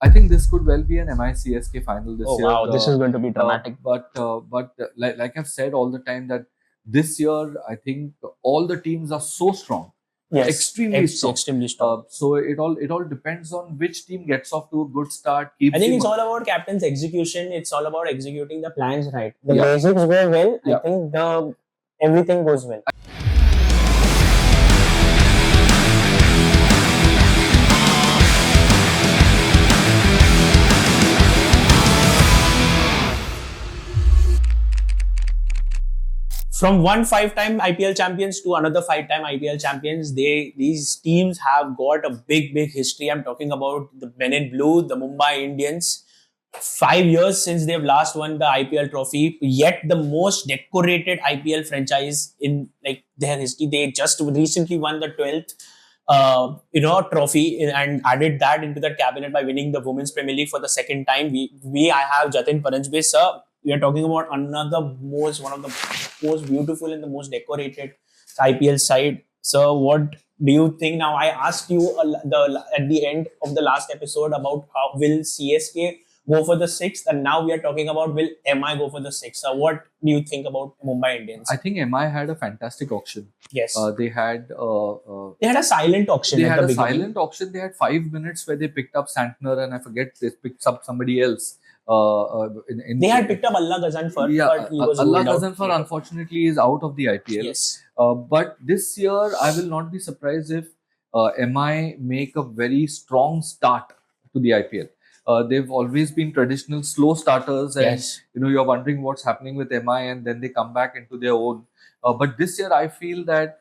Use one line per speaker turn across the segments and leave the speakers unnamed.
I think this could well be an MI-CSK final this
Oh
year.
wow, this is going to be dramatic.
But like I've said all the time that this year I think all the teams are so strong,
Yes,
extremely strong.
extremely strong.
So it all depends on which team gets off to a good start. Keeps
I think
you
it's
mo-
all about captain's execution. It's all about executing the plans right. The
Yeah.
basics go well.
Yeah.
I think the everything goes well. From one five-time IPL champions to another five-time IPL champions, these teams have got a big history. I'm talking about the Men in Blue, the Mumbai Indians. 5 years since they've last won the IPL trophy, yet the most decorated IPL franchise in like their history. They just recently won the 12th trophy and added that into the cabinet by winning the Women's Premier League for the second time. I have Jatin Paranjape, sir. We are talking about one of the most beautiful and the most decorated IPL side. So, what do you think? Now, I asked you at the end of the last episode about how will CSK go for the sixth, and now we are talking about will MI go for the sixth. So, what do you think about Mumbai Indians?
I think MI had a fantastic auction.
Yes,
They had
a silent auction.
they
at
had
the
a
beginning.
silent auction. They had 5 minutes where they picked up Santner and I forget they picked up somebody else.
They had picked up Allah Ghazanfar, but he was
Allah
ruled out.
Ghazanfar unfortunately is out of the IPL.
Yes.
But this year, I will not be surprised if MI make a very strong start to the IPL. They've always been traditional slow starters, and
Yes.
you're wondering what's happening with MI, and then they come back into their own. But this year, I feel that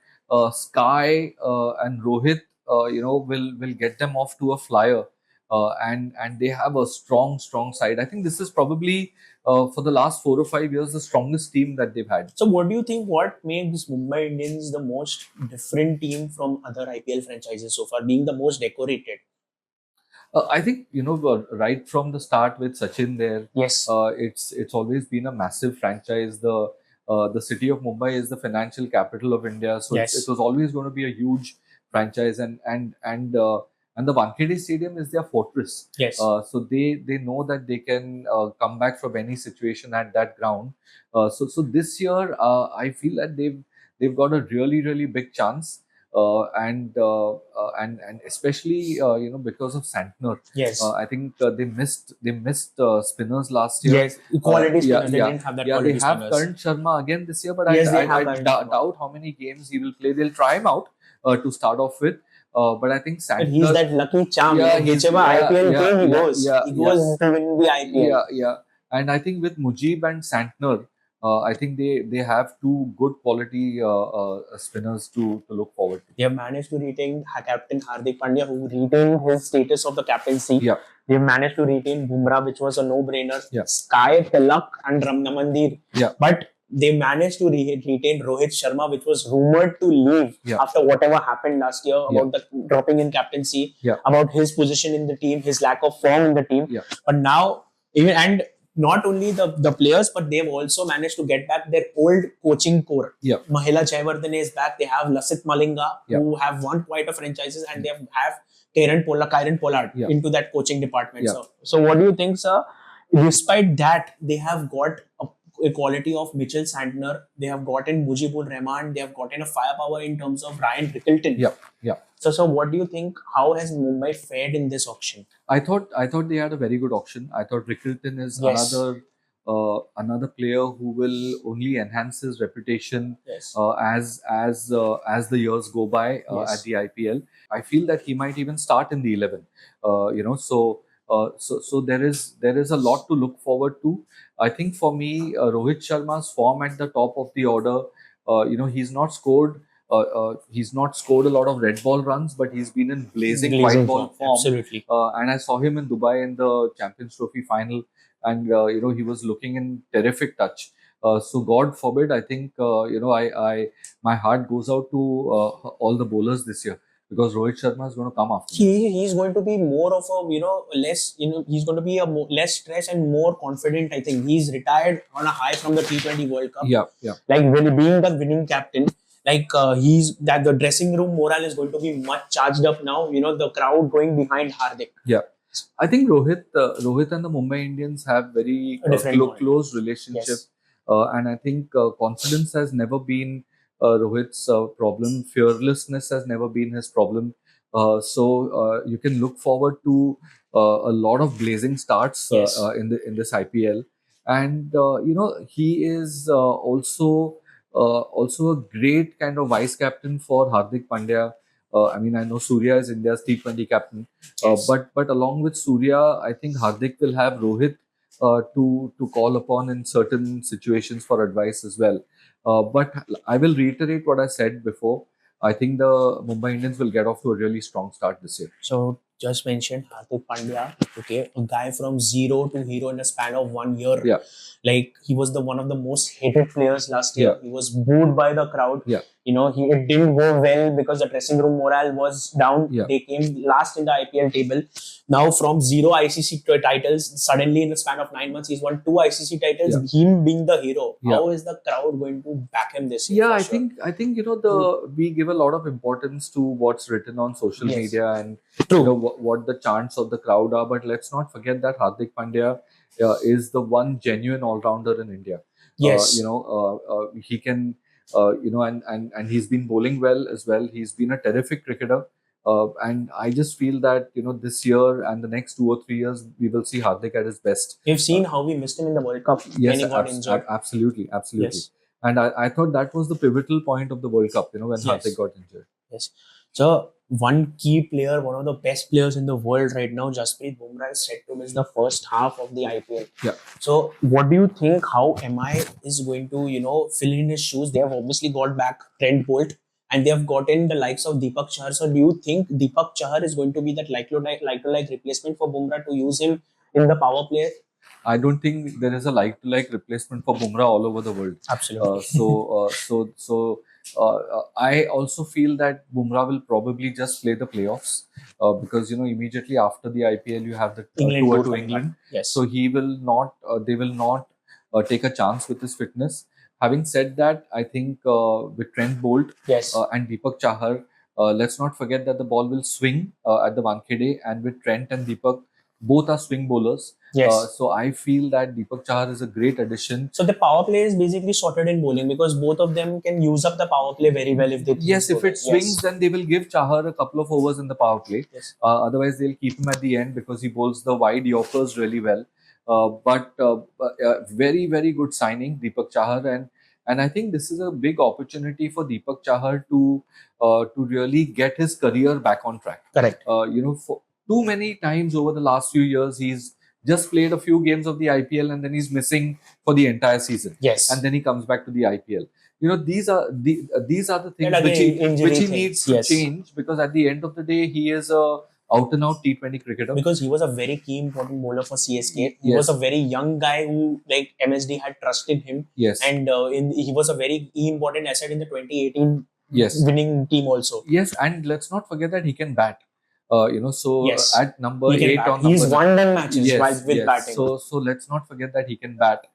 Sky and Rohit, will get them off to a flyer. And they have a strong side. I think this is probably for the last 4 or 5 years the strongest team that they've had.
So, what do you think? What makes Mumbai Indians the most different team from other IPL franchises so far, being the most decorated?
I think right from the start with Sachin there.
Yes.
It's always been a massive franchise. The city of Mumbai is the financial capital of India, so
Yes.
it was always going to be a huge franchise, and the Wankhede Stadium is their fortress.
Yes.
So they know that they can come back from any situation at that ground. So this year, I feel that they've got a really big chance. And especially because of Santner.
Yes.
I think they missed spinners last year.
Yes, quality spinners. They
yeah.
didn't have that
Yeah,
quality
they have
spinners.
Karan Sharma again this year, but
Yes, they
I
have Karan Sharma.
doubt how many games he will play. They'll try him out to start off with. But I think Santner.
But he's that lucky charm.
Yeah,
Whichever IPL game he goes, he goes to win the IPL.
Yeah. And I think with Mujib and Santner, I think they have two good quality spinners to look forward to.
They have managed to retain Captain Hardik Pandya, who retained his status of the captaincy.
Yeah.
They have managed to retain Bumrah, which was a no-brainer.
Yeah.
Sky, Tilak, and Ramna Mandir.
Yeah.
But they managed to retain Rohit Sharma, which was rumored to leave after whatever happened last year about the dropping in captaincy, about his position in the team, his lack of form in the team.
Yeah.
But now, not only the players, but they've also managed to get back their old coaching core.
Yeah.
Mahela Jayawardene is back. They have Lasit Malinga, who have won quite a franchises, and they have Kyron Pollard into that coaching department.
Yeah.
So what do you think, sir? Despite that, they have got a quality of Mitchell Santner. They have gotten Mujibur Rahman. They have gotten a firepower in terms of Ryan Rickelton.
Yeah.
So what do you think? How has Mumbai fared in this auction?
I thought they had a very good auction. I thought Rickelton is another player who will only enhance his reputation as the years go by at the IPL. I feel that he might even start in the 11. So there is a lot to look forward to. I think for me, Rohit Sharma's form at the top of the order. He's not scored. He's not scored a lot of red ball runs, but he's been in blazing white ball form.
Absolutely.
And I saw him in Dubai in the Champions Trophy final, and he was looking in terrific touch. So God forbid, I think my heart goes out to all the bowlers this year, because Rohit Sharma is going to come after.
He's going to be more of a less he's going to be less stress and more confident. I think he's retired on a high from the T20 World Cup.
Yeah.
Like when being the winning captain. Like the dressing room morale is going to be much charged up now. The crowd going behind Hardik.
Yeah. I think Rohit and the Mumbai Indians have very
A different bond.
close relationship,
Yes.
and I think confidence has never been Rohit's problem. Fearlessness has never been his problem. So you can look forward to a lot of blazing starts
Yes.
in this IPL, and he is also a great kind of vice captain for Hardik Pandya. I mean, I know Surya is India's T20 captain,
Yes.
but along with Surya, I think Hardik will have Rohit to call upon in certain situations for advice as well. But I will reiterate what I said before. I think the Mumbai Indians will get off to a really strong start this year.
So just mentioned Hardik Pandya, okay, a guy from zero to hero in a span of 1 year.
Yeah.
Like he was the one of the most hated players last year.
Yeah.
He was booed by the crowd.
Yeah.
It didn't go well because the dressing room morale was down.
Yeah.
They came last in the IPL table. Now from zero ICC titles, suddenly in the span of 9 months, he's won two ICC titles.
Yeah.
Him being the hero,
Yeah.
how is the crowd going to back him this year?
Yeah,
for
I
sure?
think we give a lot of importance to what's written on social
Yes.
media and
True.
what the chants of the crowd are. But let's not forget that Hardik Pandya is the one genuine all rounder in India.
Yes.
He can and he's been bowling well as well. He's been a terrific cricketer. And I just feel that this year and the next 2 or 3 years we will see Hardik at his best.
We've seen how we missed him in the World Cup
Yes,
when he got injured.
absolutely.
Yes.
And I thought that was the pivotal point of the World Cup, when
Yes.
Hardik got injured.
Yes. So one key player, one of the best players in the world right now, Jasprit Bumrah, is set to miss the first half of the IPL.
Yeah.
So what do you think? How MI is going to fill in his shoes? They have obviously got back Trent Bolt, and they have gotten the likes of Deepak Chahar. So do you think Deepak Chahar is going to be that like replacement for Bumrah to use him in the power play?
I don't think there is a like-to-like replacement for Bumrah all over the world.
Absolutely.
I also feel that Bumrah will probably just play the playoffs because immediately after the IPL you have the tour to England.
Yes.
So he will not. They will not take a chance with his fitness. Having said that, I think with Trent Bolt
Yes.
and Deepak Chahar, let's not forget that the ball will swing at the Wankhede, and with Trent and Deepak, both are swing bowlers.
Yes.
So I feel that Deepak Chahar is a great addition.
So the power play is basically sorted in bowling because both of them can use up the power play very well if they.
Yes, if it swings, then they will give Chahar a couple of overs in the power play.
Yes.
Otherwise, they'll keep him at the end because he bowls the wide Yorkers really well. But very, very good signing, Deepak Chahar, and I think this is a big opportunity for Deepak Chahar to really get his career back on track.
Correct.
For too many times over the last few years, he's just played a few games of the IPL and then he's missing for the entire season.
Yes.
And then he comes back to the IPL. These are the things
And again,
which he
things.
needs to
Yes.
change, because at the end of the day, he is a out and out T20 cricketer.
Because he was a very key important bowler for CSK. He
Yes.
was a very young guy who MSD had trusted him.
Yes.
And he was a very key important asset in the 2018
Yes.
winning team also.
Yes, and let's not forget that he can bat. So
Yes.
at number
He can
8
bat.
on
He's
number
won them matches
yes,
while with
yes.
batting.
So let's not forget that he can bat.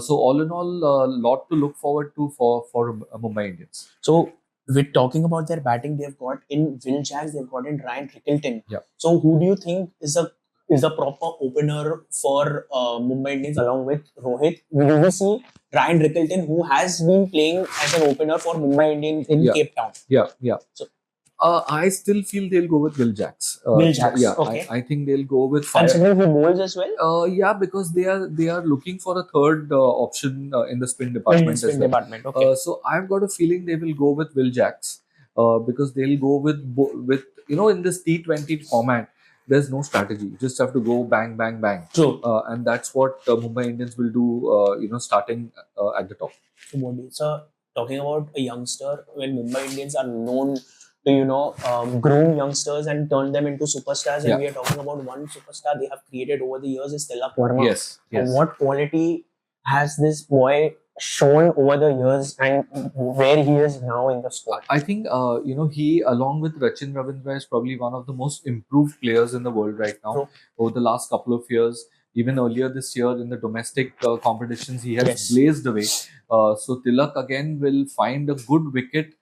So all in all, a lot to look forward to for Mumbai Indians.
So we're talking about their batting. They've got in Will Jacks, they've got in Ryan Rickleton.
Yeah.
So who do you think is a proper opener for Mumbai Indians along with Rohit? Will we see Ryan Rickleton, who has been playing as an opener for Mumbai Indians in
Yeah.
Cape Town?
Yeah.
So
I still feel they'll go with Will Jacks.
Will Jacks,
Yeah,
okay.
I think they'll go with fire.
Considering he bowls as well?
Yeah, because they are looking for a third option in the spin department.
In the spin
as well.
department, okay.
So I've got a feeling they will go with Will Jacks because they'll go with in this T20 format. There's no strategy. You just have to go bang, bang, bang.
True.
And that's what Mumbai Indians will do. Starting at the top.
So talking about a youngster, when Mumbai Indians are known to groom youngsters and turn them into superstars, and
Yeah.
we are talking about one superstar they have created over the years is Tilak Verma.
Yes.
And what quality has this boy shown over the years, and where he is now in the squad?
I think he, along with Rachin Ravindra, is probably one of the most improved players in the world right now.
True.
Over the last couple of years, even earlier this year in the domestic competitions, he has
Yes.
blazed away. So Tilak again will find a good wicket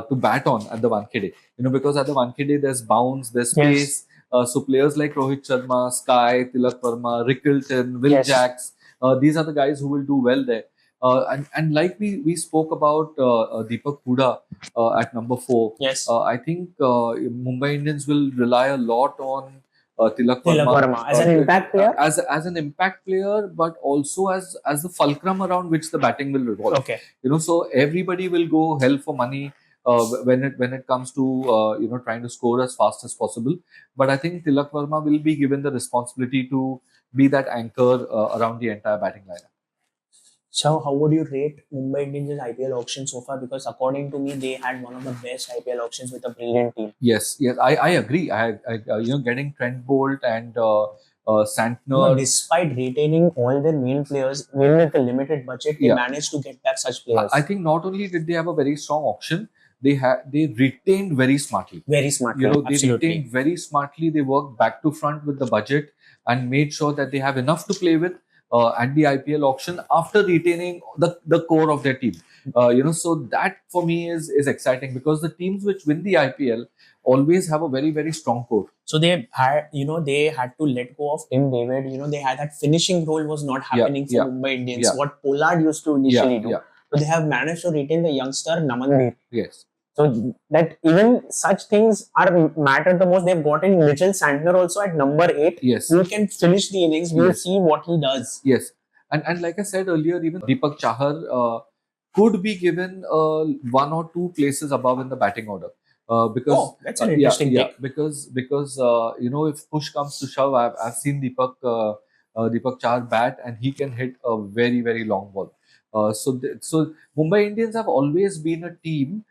to bat on at the Wankhede. Because at the Wankhede there's bounce, there's
Yes.
space. So players like Rohit Sharma, Sky, Tilak Verma, Rickleton, Will
Yes.
Jacks, these are the guys who will do well there. And like we spoke about Deepak Huda at number 4.
Yes.
I think Mumbai Indians will rely a lot on Tilak
Tilak
Verma
Verma as an impact player.
as an impact player, but also as the fulcrum around which the batting will revolve.
Okay.
So everybody will go hell for money when it comes to trying to score as fast as possible. But I think Tilak Verma will be given the responsibility to be that anchor around the entire batting lineup.
So, how would you rate Mumbai Indians' IPL auction so far? Because according to me, they had one of the best IPL auctions with a brilliant team.
Yes, I agree. Getting Trent Bolt and Santner.
Despite retaining all their main players, even with a limited budget, they managed to get back such players.
I think not only did they have a very strong auction, they retained very smartly.
Very smartly,
They
absolutely.
retained very smartly. They worked back to front with the budget and made sure that they have enough to play with at the IPL auction after retaining the core of their team. So that for me is exciting because the teams which win the IPL always have a very, very strong core.
So they had, they had to let go of Tim David. They had that finishing role was not happening for Mumbai Indians. What Pollard used to initially do. So they have managed to retain the youngster Namandeep.
Yes.
So that even such things are matter the most. They've gotten Mitchell Santner also at number 8.
Yes.
Who can finish the innings. We'll see what he does.
Yes. And like I said earlier, even Deepak Chahar could be given 1 or 2 places above in the batting order. Because
that's an interesting take.
Because if push comes to shove, I've seen Deepak Chahar bat and he can hit a very, very long ball. So Mumbai Indians have always been a team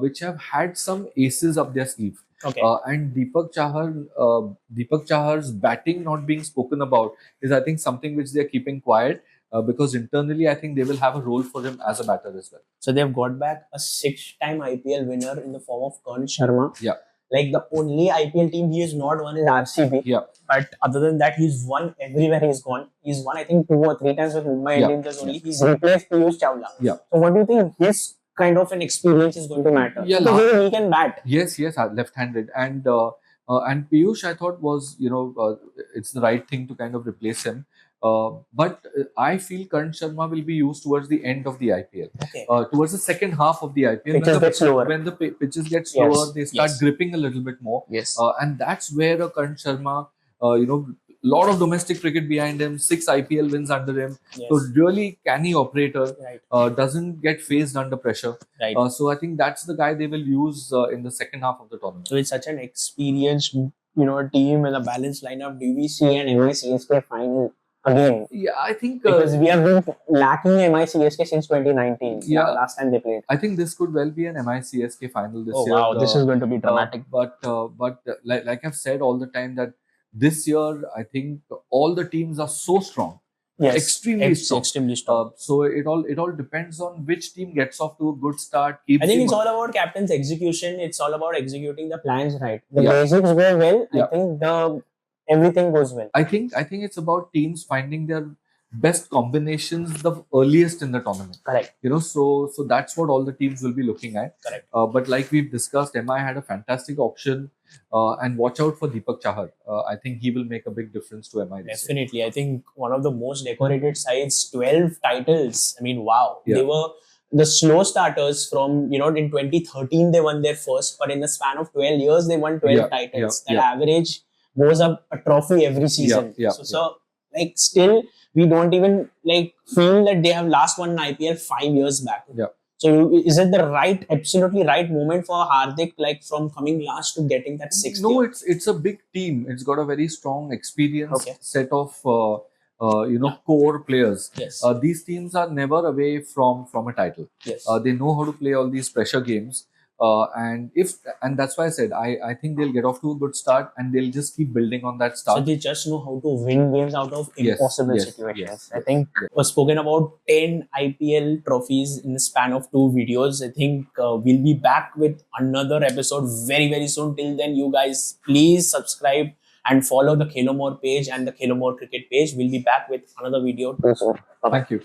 which have had some aces up their sleeve.
Okay.
And Deepak Chahar's batting not being spoken about is, I think, something which they are keeping quiet because internally, I think they will have a role for him as a batter as well.
So they've got back a 6-time IPL winner in the form of Rohit Sharma.
Yeah.
Like the only IPL team he has not won is RCB.
Yeah.
But other than that, he's won everywhere he's gone. He's won, I think, 2 or 3 times with Mumbai Indians only. He's replaced Piyush Chawla.
Yeah.
So what do you think his kind of an experience is going to matter?
Yeah,
because he can bat.
Yes, left-handed. And Piyush, I thought was, it's the right thing to kind of replace him. But I feel Karan Sharma will be used towards the end of the IPL.
Okay.
Towards the second half of the IPL.
Pitches get slower.
When the pitches get slower, they start gripping a little bit more.
Yes.
And that's where Karan Sharma, lot of domestic cricket behind him, 6 IPL wins under him.
Yes.
So really canny operator,
Right.
doesn't get phased under pressure.
Right.
So I think that's the guy they will use in the second half of the tournament.
So it's such an experienced, team and a balanced lineup. Do we see an MI-CSK final again?
Yeah, I think
because we have been lacking MI-CSK since 2019.
Yeah.
Last time they played.
I think this could well be an MI-CSK final this year.
Wow, this is going to be dramatic.
But like I've said all the time that this year I think all the teams are so strong.
Yes,
extremely strong.
Extremely strong.
So it all depends on which team gets off to a good start.
I think it's all about captain's execution. It's all about executing the plans right. The basics go well. I think everything goes well.
I think it's about teams finding their best combinations the earliest in the tournament.
Correct.
So that's what all the teams will be looking at.
Correct.
But like we've discussed, MI had a fantastic auction. And watch out for Deepak Chahar. I think he will make a big difference to MI.
Definitely. I think one of the most decorated sides, 12 titles. I mean, wow.
Yeah.
They were the slow starters from, in 2013 they won their first, but in the span of 12 years, they won 12 titles. That average goes up a trophy every season. So still, we don't even feel that they have last won an IPL 5 years back.
Yeah.
So is it the absolutely right moment for Hardik, from coming last to getting that 6th?
No, it's a big team. It's got a very strong, experienced set of core players.
Yes.
These teams are never away from a title.
Yes.
They know how to play all these pressure games. And that's why I said I think they'll get off to a good start and they'll just keep building on that start.
So they just know how to win games out of impossible situations.
Yes,
I think we've spoken about 10 IPL trophies in the span of 2 videos. I think we'll be back with another episode very, very soon. Till then, you guys please subscribe and follow the Khelo More page and the Khelo More cricket page. We'll be back with another video.
Thank you.